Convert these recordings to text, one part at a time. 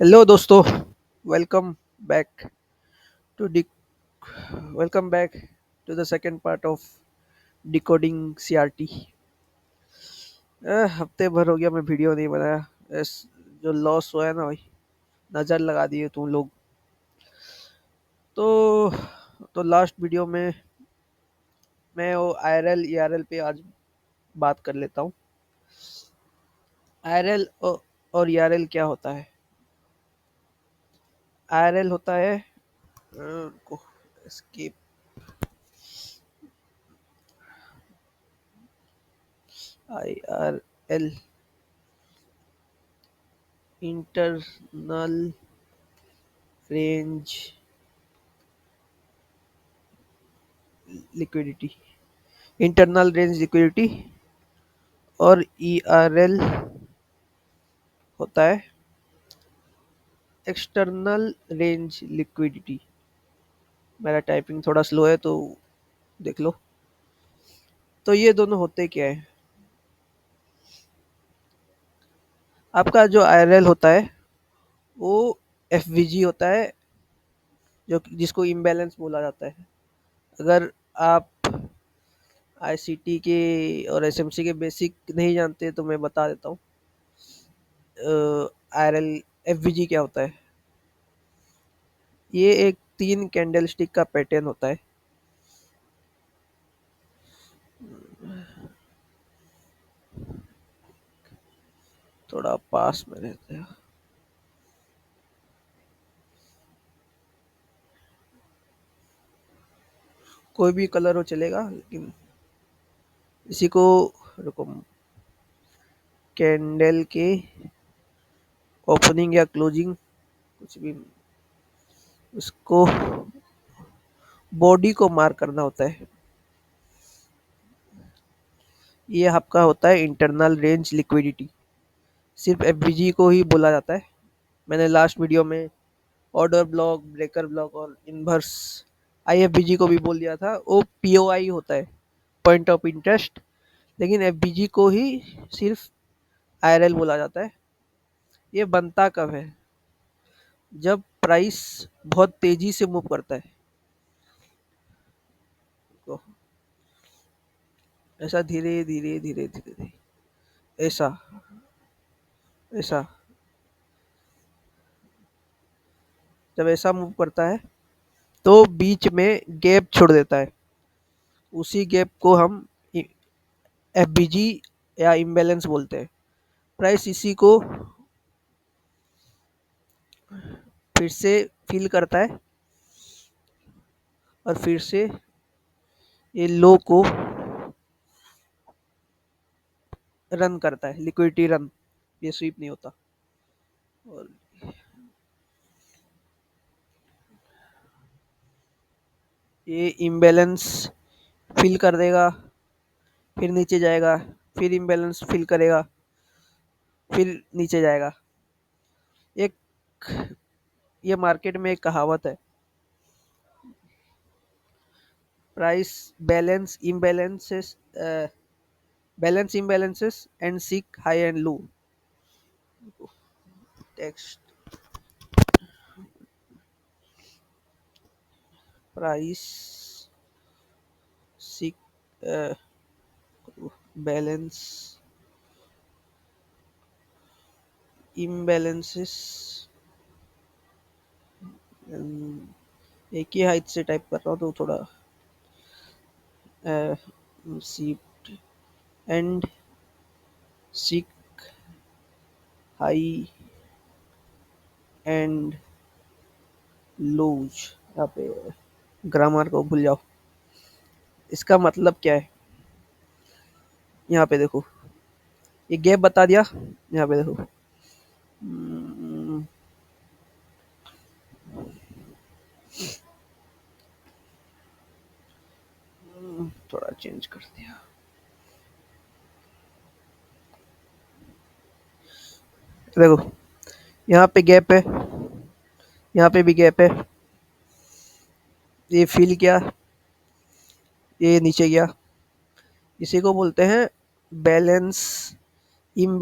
Hello दोस्तों। Welcome back to डिक welcome back to the second part of decoding CRT. हफ्ते भर हो गया मैं वीडियो नहीं बनाया। इस जो लॉस हुआ है ना भाई, नज़र लगा दिए तुम लोग। तो लास्ट वीडियो में मैं वो आईआरएल ईआरएल पे आज बात कर लेता हूँ। आईआरएल और ईआरएल क्या होता है। आईआरएल होता है skip IRL internal range liquidity. Internal range liquidity और ईआरएल होता है एक्सटर्नल रेंज लिक्विडिटी। मेरा टाइपिंग थोड़ा स्लो है तो देख लो। तो ये दोनों होते क्या है। आपका जो आईआरएल होता है वो एफवीजी होता है, जो जिसको इम्बैलेंस बोला जाता है। अगर आप आईसीटी के और एसएमसी के बेसिक नहीं जानते तो मैं बता देता हूँ। आईआरएल एफवीजी क्या होता है। ये एक 3 कैंडलस्टिक का पैटर्न होता है। थोड़ा पास में रहते हैं। कोई भी कलर हो चलेगा, लेकिन इसी को रुको, कैंडल के ओपनिंग या क्लोजिंग कुछ भी, इसको बॉडी को मार्क करना होता है। ये आपका होता है इंटरनल रेंज लिक्विडिटी। सिर्फ एफबीजी को ही बोला जाता है। मैंने लास्ट वीडियो में ऑर्डर ब्लॉक, ब्रेकर ब्लॉक और इन्वर्स आईएफबीजी को भी बोल दिया था। वो पीओआई होता है, पॉइंट ऑफ इंटरेस्ट। लेकिन एफबीजी को ही सिर्फ आईआरएल बोला जाता है। ये बनता कब है, जब प्राइस बहुत तेजी से मूव करता है। तो ऐसा धीरे धीरे धीरे धीरे धीरे, ऐसा ऐसा जब ऐसा मूव करता है तो बीच में गैप छोड़ देता है। उसी गैप को हम एफबीजी या इम्बैलेंस बोलते हैं। प्राइस इसी को फिर से फिल करता है और फिर से ये लो को रन करता है, लिक्विडिटी रन। ये स्वीप नहीं होता। और ये इम्बैलेंस फिल कर देगा, फिर नीचे जाएगा, फिर इम्बैलेंस फिल करेगा, फिर नीचे जाएगा। एक ये मार्केट में एक कहावत है, price balance imbalances, balance imbalances and seek high and low. Text, price seek balance imbalances. एक ही हाइट से टाइप कर रहा हूँ तो थोड़ा seat and seek high and loose. यहाँ पे ग्रामर को भूल जाओ। इसका मतलब क्या है, यहाँ पे देखो, ये गैप बता दिया। यहाँ पे देखो, थोड़ा चेंज कर दिया। देखो, यहाँ पे गैप है, यहाँ पे भी गैप है। ये फिल किया, ये नीचे गया। इसी को बोलते हैं बैलेंस। इम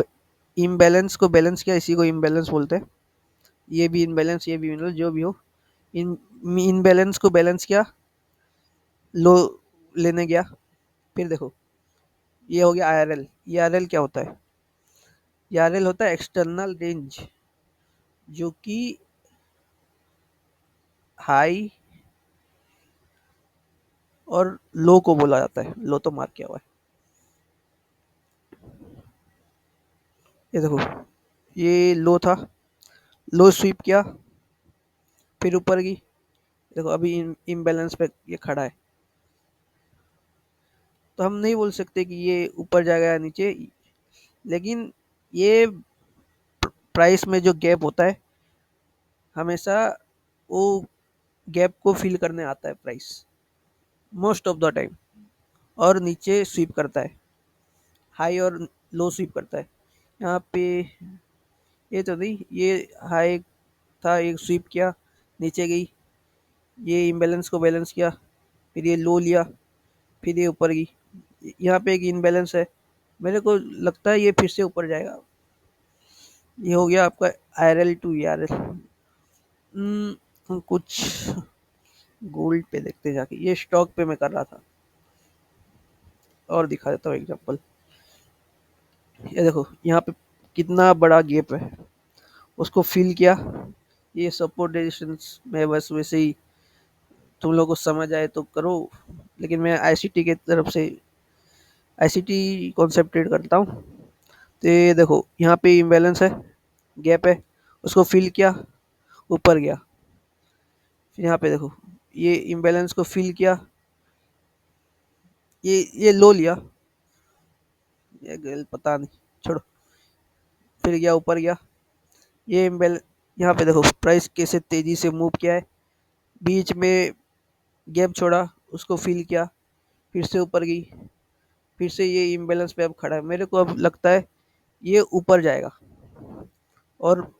इम्बैलेंस को बैलेंस किया, इसी को इम्बैलेंस बोलते हैं। ये भी इनबैलेंस, ये भी इनबैलेंस, जो भी हो, इन इनबैलेंस को बैलेंस किया, लो लेने गया। फिर देखो, ये हो गया आईआरएल। ये आईआरएल क्या होता है? ये आईआरएल होता है एक्सटर्नल रेंज, जो कि हाई और लो को बोला जाता है। लो तो मार्क किया हुआ है। ये देखो, ये लो था, लो स्वीप किया, फिर ऊपर की। देखो अभी इम्बैलेंस पे ये खड़ा है, तो हम नहीं बोल सकते कि ये ऊपर जाएगा या नीचे। लेकिन ये प्राइस में जो गैप होता है, हमेशा वो गैप को फिल करने आता है price, most of the time. और नीचे स्वीप करता है, हाई और लो स्वीप करता है। यहाँ पे ये तो नहीं, ये हाई था, एक स्वीप किया, नीचे गई, ये इम्बैलेंस को बैलेंस किया, फिर ये लो लिया, फिर ये ऊपर गई। यहाँ पे एक इनबैलेंस है, मेरे को लगता है ये फिर से ऊपर जाएगा। ये हो गया आपका आईआरएल टू ईआरएल। कुछ गोल्ड पे देखते हैं जाके। ये स्टॉक पे मैं कर रहा था, और दिखा देता हूँ एग्जांपल। ये देखो यहाँ पे कितना बड़ा गैप है, उसको फिल किया। ये सपोर्ट रेजिस्टेंस में बस वैसे ही तुम लोग को समझ आए तो करो, लेकिन मैं आईसीटी के तरफ से आईसीटी कॉन्सेप्ट ट्रेड करता हूँ। तो ये देखो यहाँ पे इम्बैलेंस है, गैप है, उसको फिल किया, ऊपर गया। फिर यहाँ पे देखो, ये इम्बैलेंस को फिल किया, ये लो लिया, ये पता नहीं, छोड़ो। फिर गया ऊपर गया, ये इम्बैलेंस। यहाँ पे देखो प्राइस कैसे तेजी से मूव किया है, बीच में गैप छोड़ा, उसको फिल किया, फिर से ऊपर गई, फिर से ये इम्बैलेंस पे अब खड़ा है। मेरे को अब लगता है ये ऊपर जाएगा, और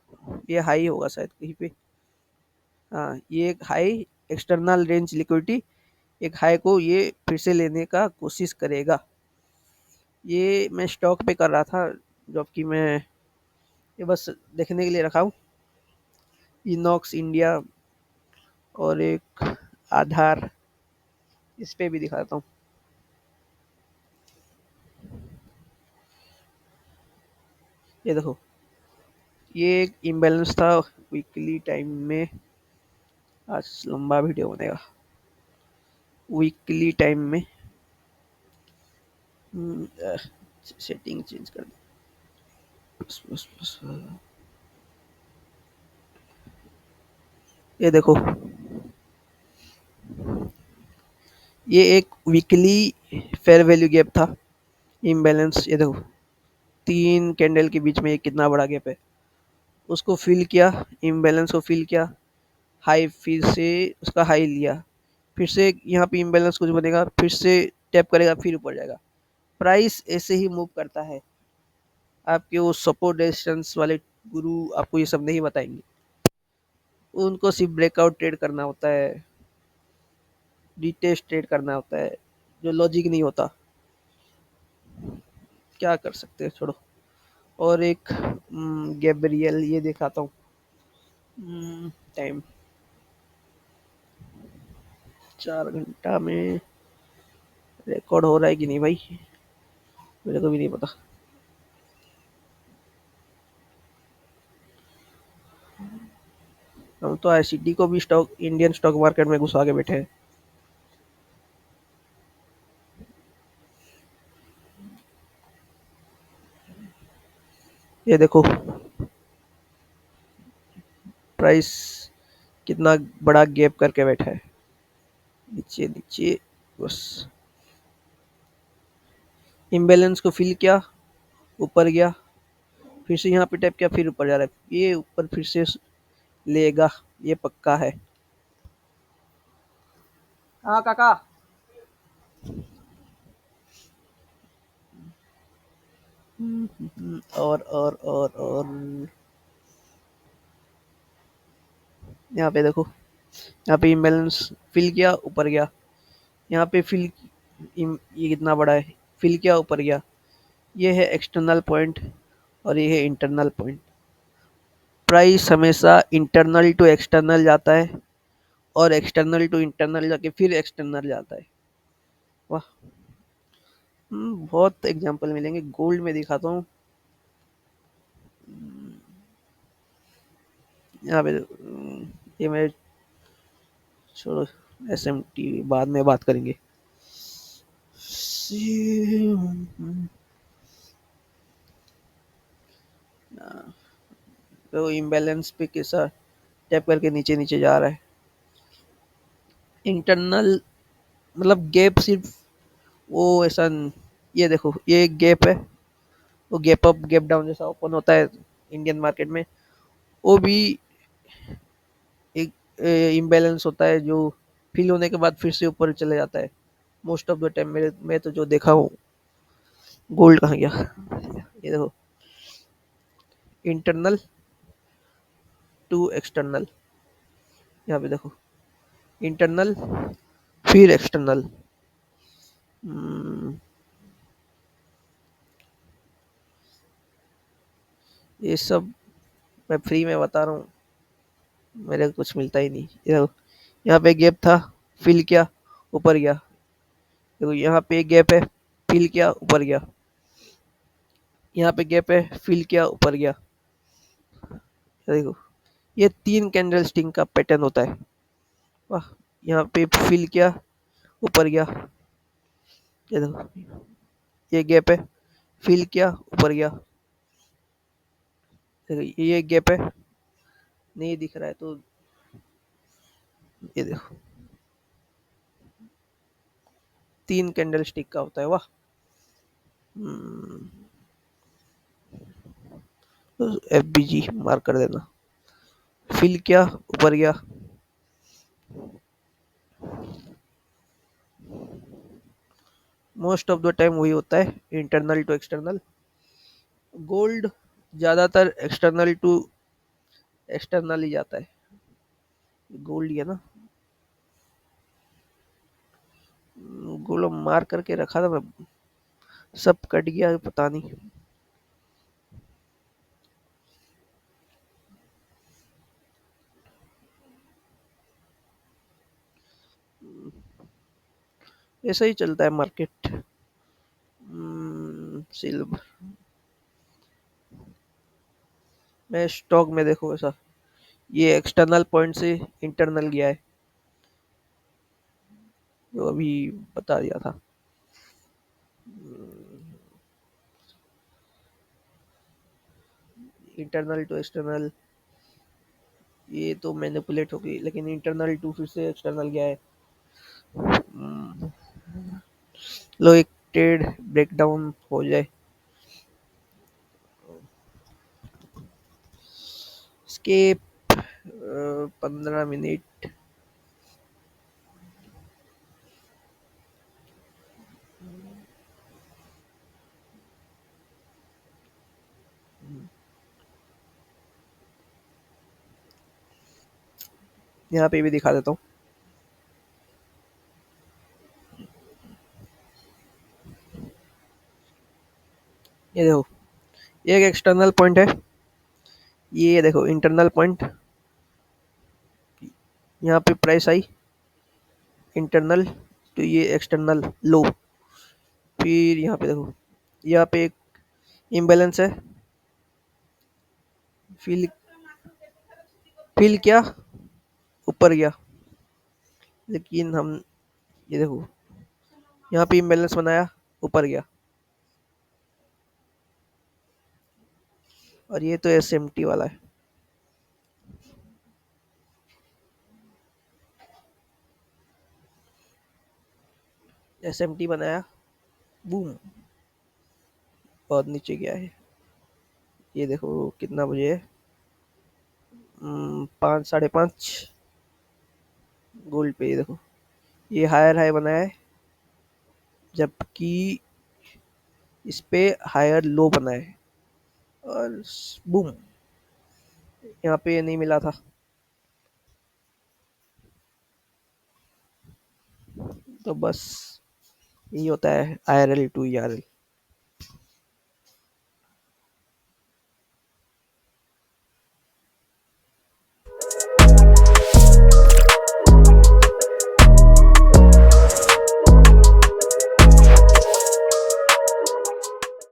ये हाई होगा शायद कहीं पे। हाँ, ये एक हाई, एक्सटर्नल रेंज लिक्विडिटी, एक हाई को ये फिर से लेने का कोशिश करेगा। ये मैं स्टॉक पे कर रहा था, जबकि मैं ये बस देखने के लिए रखा हूँ। इनॉक्स इंडिया और एक आधार, इस पे भी दिखा देता हूँ। ये देखो, ये एक इम्बैलेंस था वीकली टाइम में। आज लंबा वीडियो बनेगा। वीकली टाइम में सेटिंग चेंज कर दी। बस बस बस। ये देखो, ये एक वीकली फेयर वैल्यू गैप था, इम्बैलेंस। ये देखो 3 कैंडल के बीच में ये कितना बड़ा गैप है, उसको फिल किया, इम्बैलेंस को फिल किया, हाई फिर से उसका हाई लिया, फिर से यहाँ पे इम्बैलेंस कुछ बनेगा, फिर से टैप करेगा, फिर ऊपर जाएगा। प्राइस ऐसे ही मूव करता है। आपके वो सपोर्ट रेजिस्टेंस वाले गुरु आपको ये सब नहीं बताएंगे, उनको सिर्फ ब्रेकआउट ट्रेड करना होता है, डिटेस्ट ट्रेड करना होता है, जो लॉजिक नहीं होता। क्या कर सकते हैं, छोड़ो। और एक गैब्रियल, ये दिखाता हूँ। टाइम 4 घंटा में रिकॉर्ड हो रहा है कि नहीं भाई, मेरे को भी नहीं पता। हम तो आईसीटी को भी स्टॉक, इंडियन स्टॉक मार्केट में घुसा के बैठे हैं। ये देखो प्राइस कितना बड़ा गैप करके बैठा है, नीचे नीचे बस। इम्बैलेंस को फिल किया, ऊपर गया, फिर से यहाँ पे टैप किया, फिर ऊपर जा रहा है। ये ऊपर फिर से लेगा, ये पक्का है। हाँ काका। और यहाँ पे देखो, यहाँ पे इम्बैलेंस फिल किया, ऊपर गया। यहाँ पे ये कितना बड़ा है, फिल किया, ऊपर गया। ये है एक्सटर्नल पॉइंट और ये है इंटरनल पॉइंट। प्राइस हमेशा इंटरनल टू एक्सटर्नल जाता है और एक्सटर्नल टू इंटरनल जाके फिर एक्सटर्नल जाता है। वाह। बहुत एग्जांपल मिलेंगे, गोल्ड में दिखाता हूँ। यहाँ पे ये मैं छोड़ो, एसएमटी बाद में बात करेंगे। तो इम्बैलेंस पे कैसा टैप करके नीचे नीचे जा रहा है। इंटरनल मतलब गैप सिर्फ वो ऐसा ये देखो ये एक गैप है, वो गैप अप गैप डाउन जैसा ओपन होता है इंडियन मार्केट में, वो भी एक इम्बैलेंस होता है जो फिल होने के बाद फिर से ऊपर चले जाता है मोस्ट ऑफ द टाइम। मेरे मैं तो जो देखा हूँ। गोल्ड कहाँ गया, ये देखो, इंटरनल टू एक्सटर्नल, यहाँ पे देखो, इंटरनल फिर एक्सटर्नल। ये सब मैं फ्री में बता रहा हूँ, मेरे को कुछ मिलता ही नहीं। ये देखो, यहाँ पे गैप था, फिल किया, ऊपर गया। देखो यहाँ पे गैप है, फिल किया, ऊपर गया। यहाँ पे गैप है, फिल किया, ऊपर गया। देखो ये 3 कैंडल स्टिक का पैटर्न होता है। वाह। यहाँ पे फिल किया, ऊपर गया। ये देखो ये गैप है, फिल किया, ऊपर गया। देखो ये गैप है, नहीं दिख रहा है तो ये देखो 3 कैंडल स्टिक का होता है। वाह। एफबीजी मार्क कर देना, फिल किया, ऊपर गया। मोस्ट ऑफ द टाइम वही होता है, इंटरनल टू एक्सटर्नल। गोल्ड ज्यादातर एक्सटर्नल टू एक्सटर्नल ही जाता है। गोल्ड ही है ना, गोल्ड मार करके रखा था मैं, सब कट गया पता नहीं। ऐसा ही चलता है मार्केट। सिल्वर मैं स्टॉक में देखो ऐसा, ये एक्सटर्नल पॉइंट से इंटरनल गया है, जो अभी बता दिया था। इंटरनल टू एक्सटर्नल ये तो मैनिपुलेट हो गई, लेकिन इंटरनल टू फिर से एक्सटर्नल गया है। लो एक ट्रेड ब्रेकडाउन हो जाए, स्केप 15 मिनट। यहाँ पे भी दिखा देता हूँ। ये देखो ये एक एक्सटर्नल पॉइंट है, ये देखो इंटरनल पॉइंट। यहाँ पे प्राइस आई इंटरनल, तो ये एक्सटर्नल लो। फिर यहाँ पे देखो, यहाँ पे एक इम्बैलेंस है, फिल फिल किया, ऊपर गया। लेकिन हम ये देखो यहाँ पे इम्बैलेंस बनाया, ऊपर गया। और ये तो एसएमटी वाला है, एसएमटी बनाया, बूम, बहुत नीचे गया है। ये देखो कितना बजे है, 5 5:30 गोल्ड पे। ये देखो ये हायर हाई बनाया है, जबकि इस पे हायर लो बना है। और बूम, यहाँ पे नहीं मिला था। तो बस यही होता है IRL टू ERL।